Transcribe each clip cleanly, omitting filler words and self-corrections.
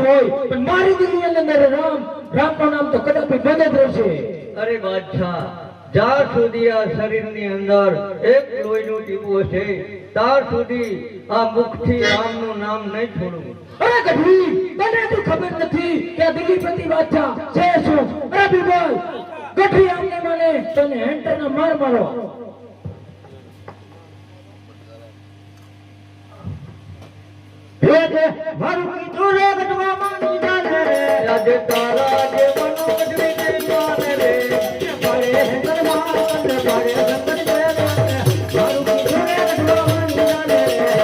હોય પણ મારી દિલની અંદર રામ રામનું નામ તો કદાપી બંધ જ રહેશે. અરે બાદશાહ, જ્યાં સુધી આ શરીરની અંદર એક લોહીનું ટીપું હશે ત્યાં સુધી આ મુખથી રામનું નામ નહીં છોડું. અરે ગઢવી, તને તો ખબર નથી કે આ દિલ્હીપતિ બાદશાહ છે શું? અરે બીબલ, ગઢવી આમને માને તને હેન્ટરના માર મારો. મારું કીધું રે ગઢવા માની જાને યાદ તારા જે મનો ગઢવી નહીં માને રે મારે હેન્ટર મારે મારે હેન્ટર મારું કીધું રે ગઢવા માની જાને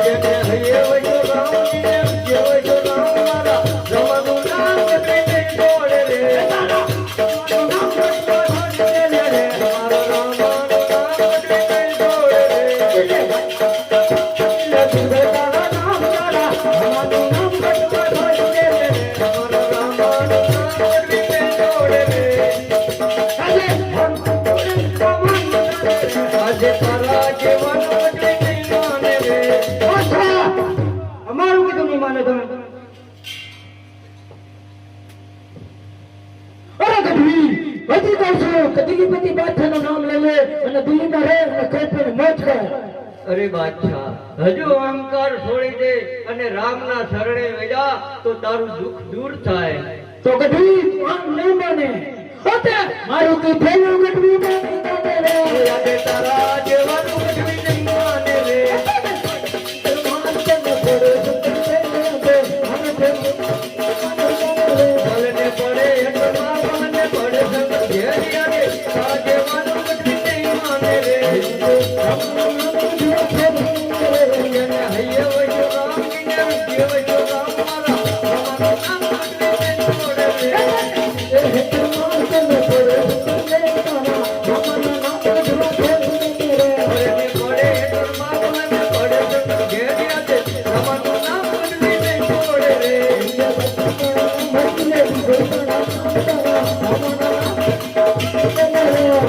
જેને હૈયે વજો રામજીને જેવો જો રામ મારા રમનું નામ ગઢવી નહીં છોડે રે. મારા રામનું નામ ગઢવી નહીં છોડે રે. અમારું કીધું નહીં માને તમે. અરે ગઢવી, હજી કહું છું કે દિલ્હીપતિ બાદશાહનું નામ લઈ લે અને દિલ્હીમાં રહે અને ખેતીને મોજ કરે. અરે બાદશાહ, હજુ અહંકાર છોડી દે અને રામના શરણે વજા તો તારું દુઃખ દૂર થાય. તો ગઢવી આમ નહીં માને. હોતે મારું કીધેલું ગઢવી નહીં માને રે. યાદ તારા જેવાનું ગઢવી નહીં માને રે. ભલને પડે હેઠળમાં, ભલને પડે સંગ ઘેર યારે, તારા જેવાનું ગઢવી નહીં માને રે. જેને હૈયે વજો રામજીને જેવો જો રામ મારા રમનું નામ ગઢવી નહીં છોડે રે. ભલને પડે હેઠળમાં, ભલને પડે સંગ ઘેર યારે, રમનું નામ ગઢવી નહીં છોડે રે.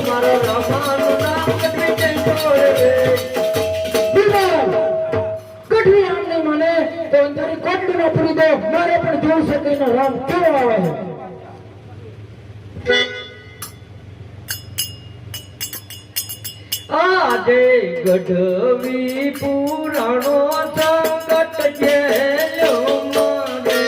મારા રામાનું નામ ગઢવી નહીં છોડે રે. ગઢવી આમ નહીં માને તો અંધારી કોટડીમાં પૂરી દો. મારે પણ જોઈ શકીને રામ કેવો આવે છે. આજે ગઢવી પુરાણો સંકટ જેલો મારે.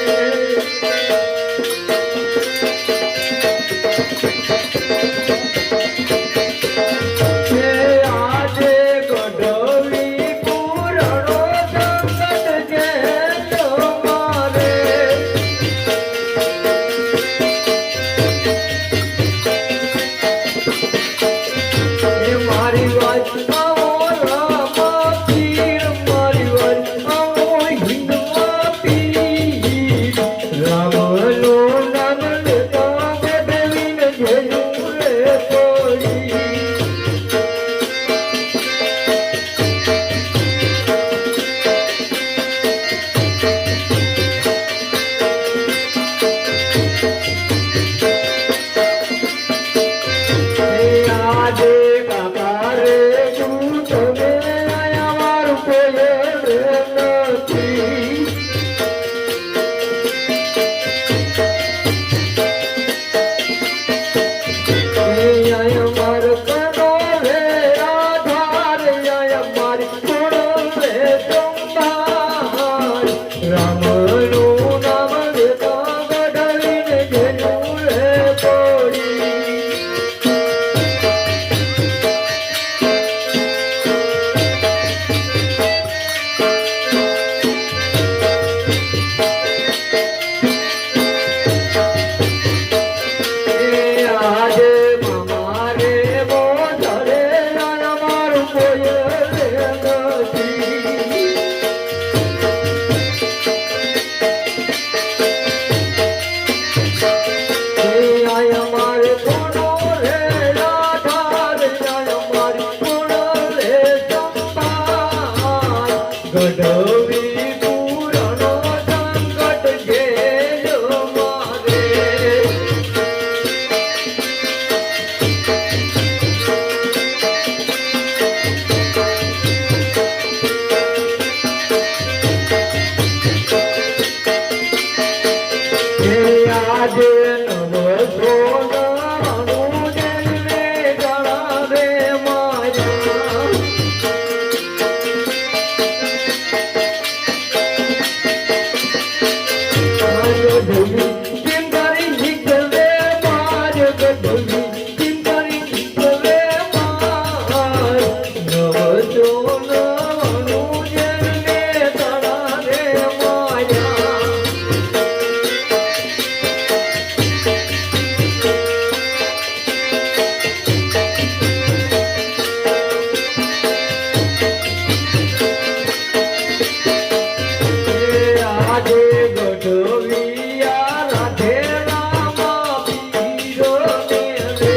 આજે ગઢવી પુરાણો સંકટ જેલો મારે. મારી વાત આવો રામ પીર, મારી વાત આવો હિન્દ. આજે નવ સોનાનું જેને ગળા રે માયા ચિંતારી નીકળે માર ગઢવી ચિંતારી નીકળે માર નવ સોનાનું જેને ગળા રે માયા આજે ગઢવિયા રાધે રામા પીરો ને રે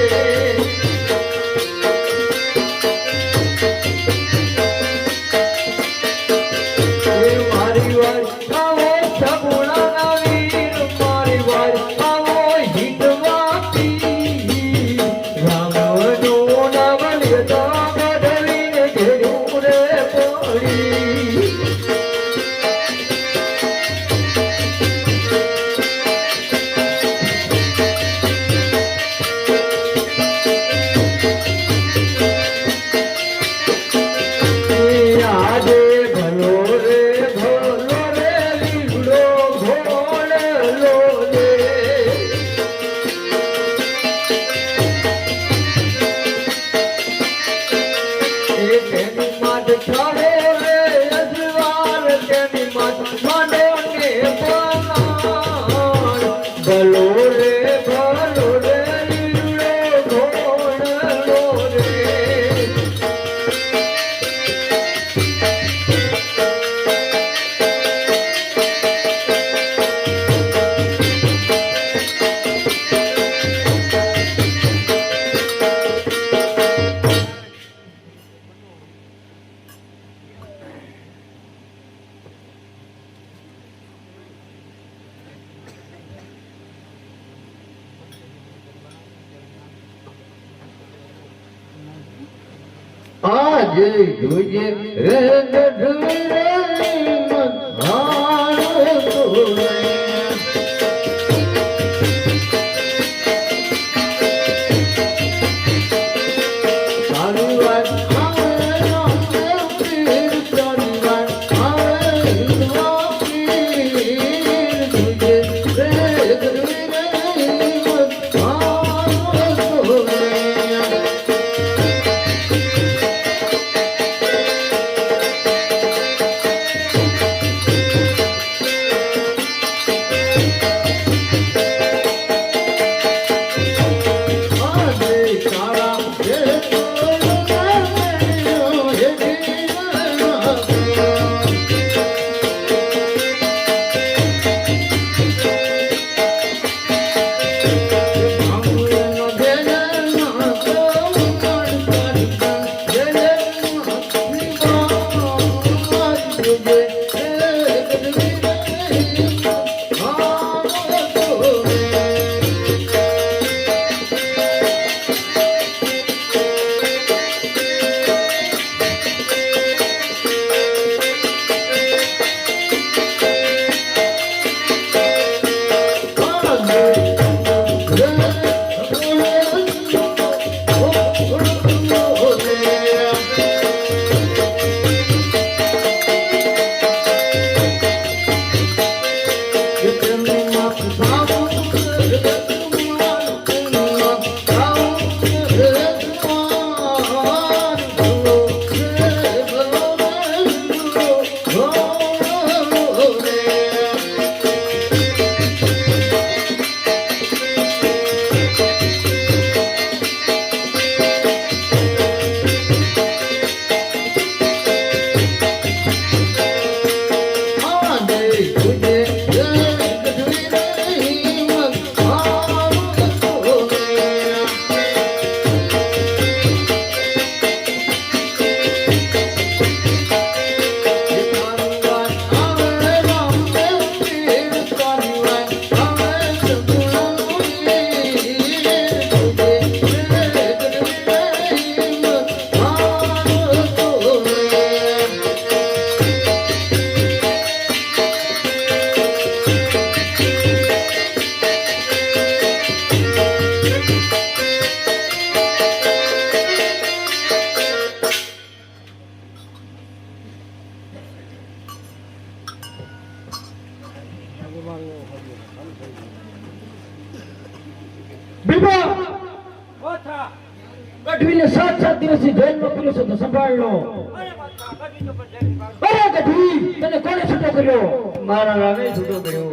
મારી વાર આવો સગુણા વીર મારી વાર આવો હિતવાતી રામનું નામ લેતા ગઢવીને ઘેરું રે પડી આજે ભલો રે લીમડો ઘોડલો રે તેની માટ છાડો રે અજવાર તેની માટ માંડો ને પલાણ ભલો રે લીમડો ઘોડલો રે આજે તુજે રે ગઢવે મધારો તોરે તારી વાત આવે રામે પીર તારી વાત આવે પીર તુજે રે ગઢવે મધારો તોરે બીબા ગઢવીને 7 દિવસથી જેલમાં કર્યો છે તો સંભાળ લો. અરે ગઢવી તને કોણે છૂટો કર્યો? મારા રામે છૂટો કર્યો.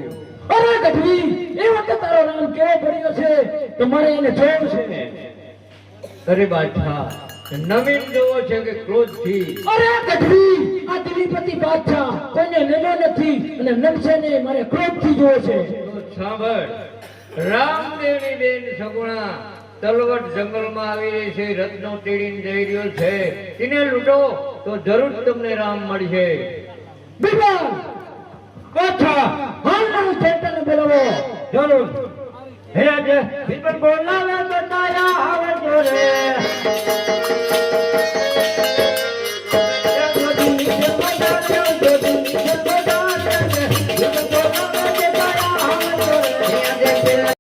અરે ગઢવી એ વખતે તારો નામ કેવો પડ્યો છે તો મારે એને જોવું છે. અરે બાદશાહ નવીન જોવો છે કે ક્રોધથી? અરે ગઢવી આ દિલીપતિ બાદશાહ કોઈને નમ્યો નથી અને નમશે નહીં, મારે ક્રોધથી જોવો છે. તો સાંભળ, રામદેવની બેન સગુણા તલવટ જંગલમાં આવી રહી છે, રત્નો તેડીને જઈ રહ્યો છે. તેને લૂંટો તો જરૂર તમને રામ મળશે. બીબા બાદશાહ હાલ મારું ચેતનને બોલાવો. જરૂર. હે આજે બિલકુલ બોલાવે તો તારા આવે જોરે.